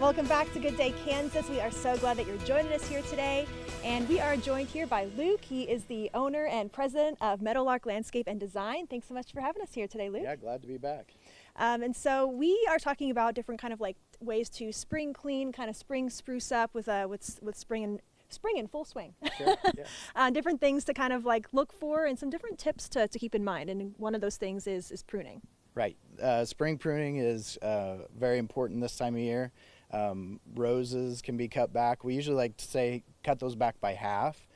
Welcome back to Good Day Kansas. We are so glad that you're joining us here today. And we are joined here by Luke. He is the owner and president of Meadowlark Landscape and Design. Thanks so much for having us here today, Luke. Yeah, glad to be back. And so we are talking about different kind of like ways to spring clean, kind of spring spruce up with spring in full swing. Sure, yeah. Different things to kind of like look for and some different tips to keep in mind. And one of those things is pruning. Right. Spring pruning is very important this time of year. Roses can be cut back. We usually like to say cut those back by half.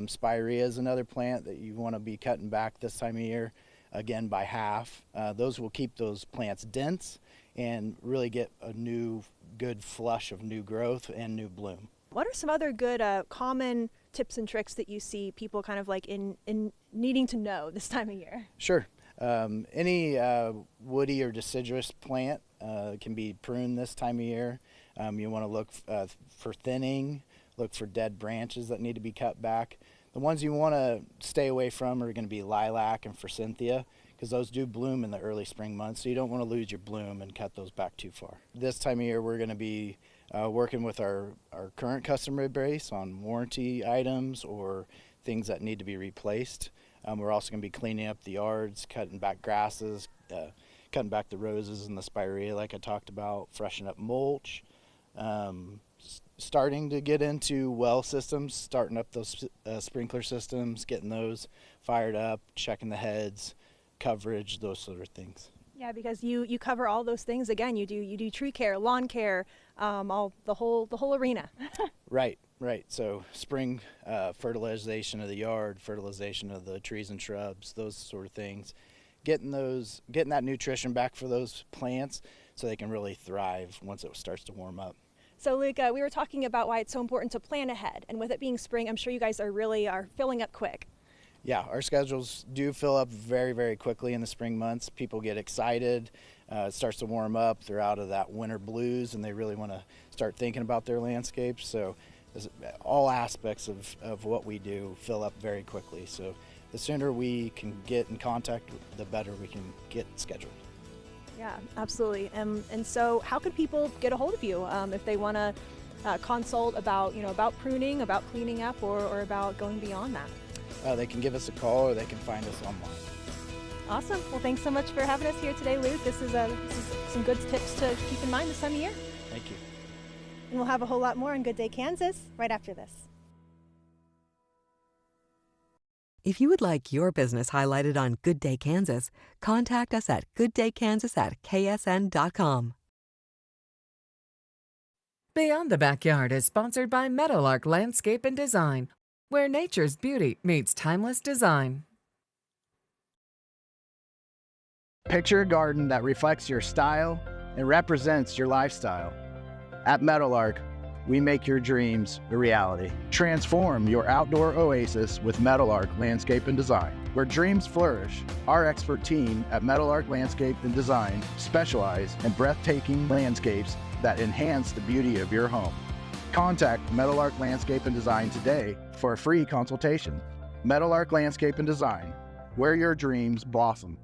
Spirea is another plant that you want to be cutting back this time of year, again by half. Those will keep those plants dense and really get a new good flush of new growth and new bloom. What are some other good common tips and tricks that you see people kind of like in needing to know this time of year? Sure. Any woody or deciduous plant can be pruned this time of year. You want to look for thinning, look for dead branches that need to be cut back. The ones you want to stay away from are going to be lilac and forsythia, because those do bloom in the early spring months, so you don't want to lose your bloom and cut those back too far. This time of year we're going to be working with our current customer base on warranty items or things that need to be replaced. We're also going to be cleaning up the yards, cutting back grasses, cutting back the roses and the spirea like I talked about, freshening up mulch, starting to get into well systems, starting up those sprinkler systems, getting those fired up, checking the heads, coverage, those sort of things. Yeah, because you cover all those things. Again, you do tree care, lawn care, the whole arena. Right. So spring fertilization of the yard, fertilization of the trees and shrubs, those sort of things. Getting that nutrition back for those plants so they can really thrive once it starts to warm up. So Luke, we were talking about why it's so important to plan ahead, and with it being spring, I'm sure you guys are filling up quick. Yeah, our schedules do fill up very, very quickly in the spring months. People get excited. It starts to warm up. They're out of that winter blues, and they really want to start thinking about their landscapes. So all aspects of what we do fill up very quickly. So the sooner we can get in contact, the better we can get scheduled. Yeah, absolutely. And so how could people get a hold of you if they want to consult about pruning, about cleaning up, or about going beyond that? They can give us a call or they can find us online. Awesome. Well, thanks so much for having us here today, Luke. This is some good tips to keep in mind this time of year. Thank you. And we'll have a whole lot more on Good Day Kansas right after this. If you would like your business highlighted on Good Day Kansas, contact us at gooddaykansas@ksn.com. Beyond the Backyard is sponsored by Meadowlark Landscape and Design, where nature's beauty meets timeless design. Picture a garden that reflects your style and represents your lifestyle. At Meadowlark, we make your dreams a reality. Transform your outdoor oasis with Meadowlark Landscape and Design, where dreams flourish. Our expert team at Meadowlark Landscape and Design specialize in breathtaking landscapes that enhance the beauty of your home. Contact Meadowlark Landscape and Design today for a free consultation. Meadowlark Landscape and Design, where your dreams blossom.